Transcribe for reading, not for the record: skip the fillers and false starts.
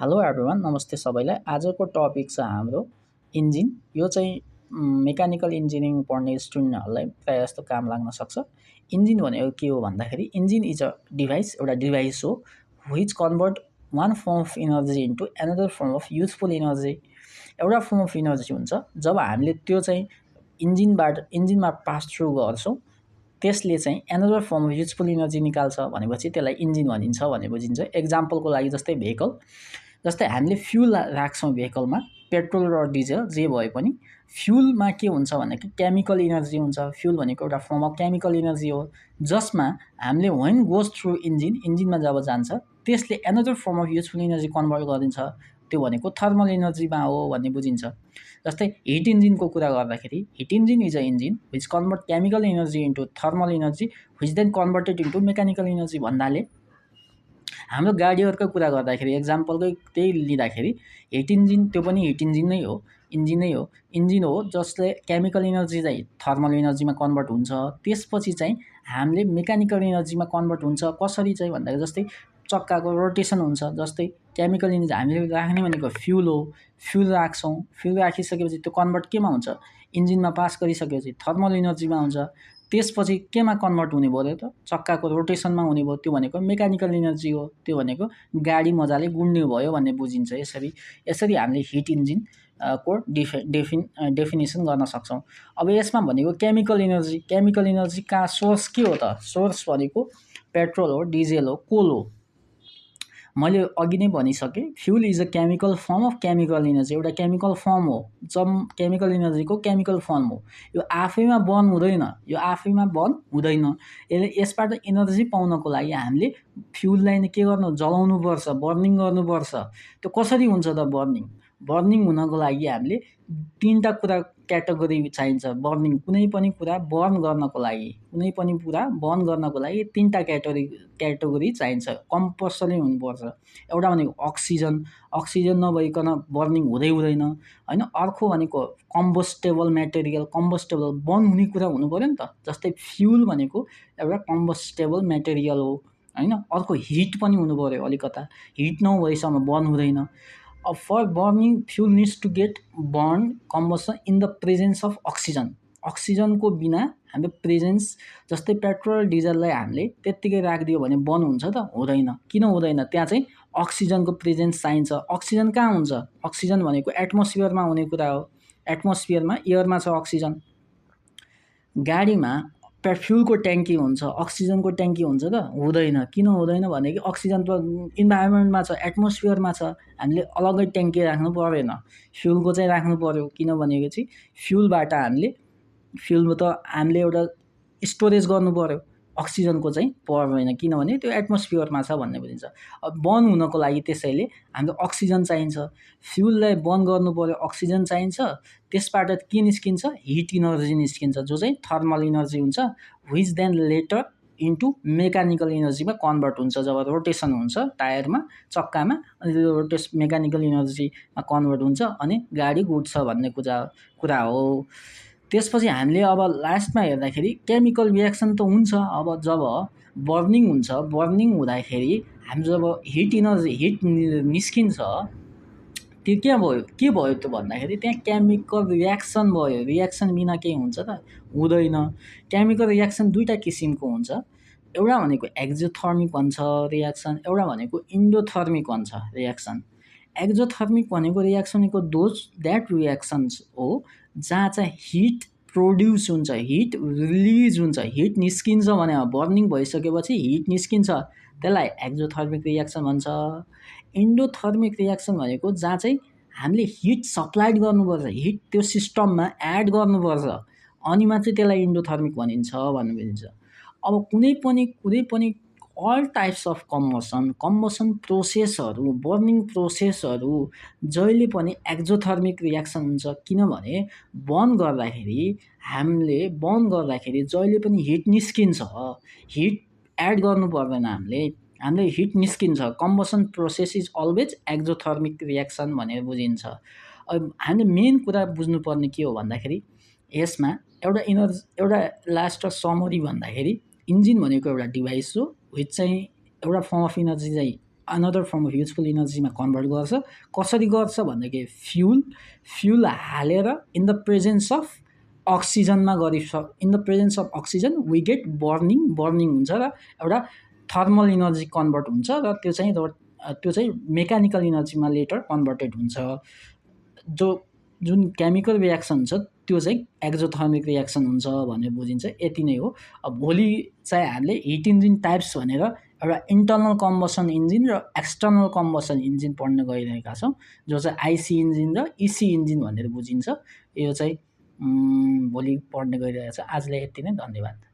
Hello everyone, नमस्ते सबैलाई। आजको टपिक छ हाम्रो इन्जिन। यो चाहिँ मेकानिकल इन्जिनियरिङ पढ्ने स्टुडेन्टहरूलाई प्रायः जस्तो काम लाग्न सक्छ। इन्जिन भनेको के हो भन्दाखेरि इन्जिन इज अ डिभाइस, एउटा डिभाइस हो which convert one form of energy into another form of useful energy. एउटा फर्म अफ इनर्जी हुन्छ जब हामीले त्यो चाहिँ इन्जिनमा पास थ्रु गर्छौँ, त्यसले चाहिँ another form of useful energy निकाल्छ भनेपछि त्यसलाई इन्जिन भनिन्छ भने बुझिन्छ। एक्जाम्पलको लागि जस्तै हामीले फ्युल राख्छौँ भेहिकलमा, पेट्रोल र डिजल जे भए पनि फ्युलमा के हुन्छ भनेको केमिकल इनर्जी हुन्छ। फ्युल भनेको एउटा फर्म अफ केमिकल इनर्जी हो जसमा हामीले व्हेन गोज थ्रु इन्जिनमा जब जान्छ त्यसले another form of useful energy convert गरिदिन्छ। त्यो भनेको थर्मल इनर्जीमा हो भन्ने बुझिन्छ। जस्तै हिट इन्जिनको कुरा गर्दाखेरि heat engine is a engine which convert chemical energy into thermal energy which then converted into mechanical energy भन्नाले हाम्रो गाडीहरूको कुरा गर्दाखेरि एक्जाम्पलकै त्यही लिँदाखेरि हिट इन्जिन त्यो पनि हिट इन्जिन हो जसले केमिकल इनर्जी चाहिँ थर्मल इनर्जीमा कन्भर्ट हुन्छ। त्यसपछि चाहिँ हामीले मेकानिकल इनर्जीमा कन्भर्ट हुन्छ। कसरी चाहिँ भन्दाखेरि जस्तै चक्काको रोटेसन हुन्छ। जस्तै केमिकल इनर्जी हामीले राख्ने भनेको फ्युल हो, फ्युल राख्छौँ, फ्युल राखिसकेपछि त्यो कन्भर्ट केमा हुन्छ, इन्जिनमा पास गरिसकेपछि थर्मल इनर्जीमा हुन्छ। त्यसपछि केमा कन्भर्ट हुने भयो त, चक्काको रोटेसनमा हुने भयो। त्यो भनेको मेकानिकल इनर्जी हो। त्यो भनेको गाडी मजाले गुड्ने भयो भन्ने बुझिन्छ। यसरी हामीले हिट इन्जिन को डेफिनेसन गर्न सक्छौँ। अब यसमा भनेको केमिकल इनर्जी कहाँ सोर्स के हो त, सोर्स भनेको पेट्रोल हो, डिजेल हो, कोल हो। मैले अघि नै भनिसकेँ, fuel is a chemical form of chemical energy, एउटा केमिकल फर्म हो। केमिकल इनर्जीको केमिकल फर्म हो। यो आफैमा बर्न हुँदैन। यसबाट इनर्जी पाउनको लागि हामीले फ्युललाई के जलाउनुपर्छ, बर्निङ गर्नुपर्छ। त्यो कसरी हुन्छ त बर्निङ हुनको लागि हामीले तीनटा कुरा क्याटेगोरी चाहिन्छ। कुनै पनि कुरा बर्न गर्नको लागि तीनटा क्याटेगोरी चाहिन्छ। कम्पल्सरी हुनुपर्छ। एउटा भनेको अक्सिजन नभइकन बर्निङ हुँदैन हैन। अर्को भनेको कम्बस्टेबल मेटेरियल, बर्न हुने कुरा हुनु पर्यो नि त। जस्तै फ्युल भनेको एउटा कम्बस्टेबल मेटेरियल हो हैन। अर्को हिट पनि हुनु पर्यो अलिकता, हिट नभएसम्म बर्न हुँदैन। For burning fuel needs to get burn combustion in the presence of अक्सिजनको बिना हाम्रो प्रेजेन्स। जस्तै पेट्रोल डिजललाई हामीले त्यत्तिकै राखिदियो भने बर्न हुन्छ त, हुँदैन। किन हुँदैन, त्यहाँ चाहिँ अक्सिजनको प्रेजेन्स चाहिन्छ। अक्सिजन कहाँ हुन्छ, अक्सिजन भनेको एटमोस्फियरमा हुने कुरा हो। एटमोस्फियरमा एयरमा छ अक्सिजन। गाडीमा फ्युलको ट्याङ्की हुन्छ, अक्सिजनको ट्याङ्की हुन्छ त, हुँदैन। किन हुँदैन भनेको अक्सिजन त इन्भाइरोमेन्टमा छ, एटमोस्फियरमा छ। हामीले अलग्गै ट्याङ्की राख्नु परेन, फ्युलको चाहिँ राख्नु पर्यो। किनभनेको चाहिँ फ्युल त हामीले एउटा स्टोरेज गर्नु पर्यो, अक्सिजनको चाहिँ पर्दैन। किनभने त्यो एटमोस्फियरमा छ भन्ने बुझिन्छ। अब बर्न हुनको लागि त्यसैले हाम्रो अक्सिजन चाहिन्छ। फ्युललाई बर्न गर्नु पर्यो, अक्सिजन चाहिन्छ। त्यसबाट के निस्किन्छ, हिट इनर्जी निस्किन्छ, जो चाहिँ थर्मल इनर्जी हुन्छ, which then later into mechanical इनर्जीमा कन्भर्ट हुन्छ। जब रोटेसन हुन्छ टायरमा, चक्कामा, अनि त्यो मेकानिकल इनर्जीमा कन्भर्ट हुन्छ अनि गाडी गुड्छ भन्ने कुरा हो। त्यसपछि हामीले अब लास्टमा हेर्दाखेरि केमिकल रियाक्सन त हुन्छ। अब जब बर्निङ हुन्छ, बर्निङ हुँदाखेरि हामी जब हिट निस्किन्छ, त्यो के भयो त भन्दाखेरि त्यहाँ केमिकल रियाक्सन भयो। रियाक्सन बिना केही हुन्छ त, हुँदैन। केमिकल रियाक्सन दुईवटा किसिमको हुन्छ। एउटा भनेको एक्जोथर्मिक भन्छ रियाक्सन, एउटा भनेको इन्डोथर्मिक भन्छ रियाक्सन। एक्जोथर्मिक भनेको रियाक्सन द्याट रियाक्सन्स हो जहाँ चाहिँ हिट प्रोड्युस हुन्छ, हिट रिलिज हुन्छ, हिट निस्किन्छ भने बर्निङ भइसकेपछि हिट निस्किन्छ, त्यसलाई एक्जोथर्मिक रियाक्सन भन्छ। इन्डोथर्मिक रियाक्सन भनेको जहाँ चाहिँ हामीले हिट सप्लाइड गर्नुपर्छ, हिट त्यो सिस्टममा एड गर्नुपर्छ, अनि मात्रै त्यसलाई इन्डोथर्मिक भनिन्छ भन्ने बुझिन्छ। अब कुनै पनि अल टाइप्स अफ कम्बसन प्रोसेसहरू, बर्निङ प्रोसेसहरू जहिले पनि एक्जोथर्मिक रियाक्सन हुन्छ। किनभने बर्न गर्दाखेरि जहिले पनि हिट निस्किन्छ, हिट एड गर्नु पर्दैन। हामीले हिट निस्किन्छ। Combustion process is always exothermic reaction भनेर बुझिन्छ। अब हामीले मेन कुरा बुझ्नुपर्ने के हो भन्दाखेरि यसमा एउटा लास्ट समरी भन्दाखेरि इन्जिन भनेको एउटा डिभाइस हो, विच चाहिँ एउटा फर्म अफ इनर्जी चाहिँ अनदर फर्म अफ युजफुल इनर्जीमा कन्भर्ट गर्छ। कसरी गर्छ भन्दाखेरि फ्युल हालेर इन द प्रेजेन्स अफ अक्सिजनमा in the presence of oxygen we get burning हुन्छ र एउटा थर्मल इनर्जी कन्भर्ट हुन्छ र त्यो चाहिँ मेकानिकल इनर्जीमा लेटर कन्भर्टेड हुन्छ। जुन केमिकल रियाक्सन छ त्यो चाहिँ एक्जोथर्मिक रियाक्सन हुन्छ भनेर बुझिन्छ। यति नै हो। भोलि चाहिँ हामीले हिट इन्जिन टाइप्स भनेर एउटा इन्टर्नल कम्बसन इन्जिन र एक्सटर्नल कम्बसन इन्जिन पढ्न गइरहेका छौँ, जो चाहिँ आइसी इन्जिन र इसी इन्जिन भनेर बुझिन्छ। यो चाहिँ भोलि पढ्ने गइरहेको छ। आजलाई यति नै, धन्यवाद।